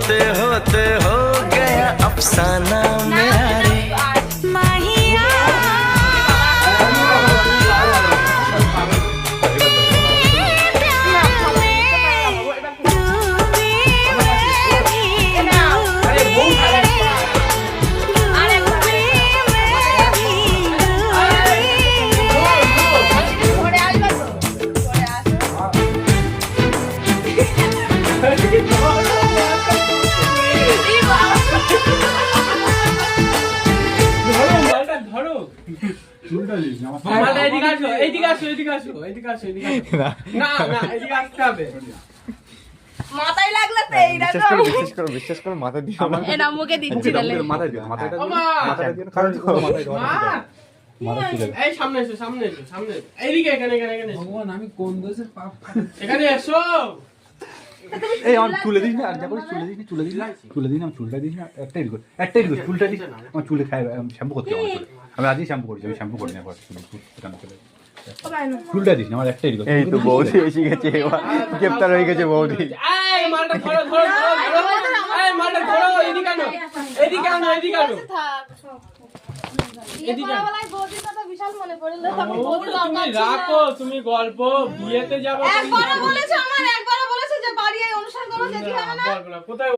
होते होते हो गया अफसाना मेरा रे माहिया মাথায় লাগলে তো বিশ্বাস করো মাথা দিয়ে এটা মুখে দিচ্ছি তাহলে মাথায় দিও মাথাটা দিয়ে কারণ মাথা এই সামনে এসো সামনে এসো সামনে এসো। এইদিকে এখানে এখানে এখানে এসো। ভগবান আমি কোন দোষের পাপ এখানে এসো এই আমার চুলে দিস না আর যা করিস চুলে দিস না আমি চুলটা দিস না একটাই রিকোয়েস্ট চুলটা দিস আমার চুলে খাই শ্যাম্পু করতে হবে চুলে আমি আজই শ্যাম্পু করছি আমি শ্যাম্পু করি না একবার চুলটা দিস না আমার একটাই রিকোয়েস্ট এই তো বৌদি এসে গেছে গ্রেফতার হয়ে গেছে বৌদি এই মালটা ধরো ধরো ধরো এই মালটা ধরো এদিকে আনো এদিকে আনো এদিকে আনো এদিকে আনো বিশাল মনে পড়লো তুমি রাখো তুমি গল্প বিয়েতে যাবো একবারও বলেছে যে বাড়ি এই অনুষ্ঠান করো যেতে হবে না কোথায়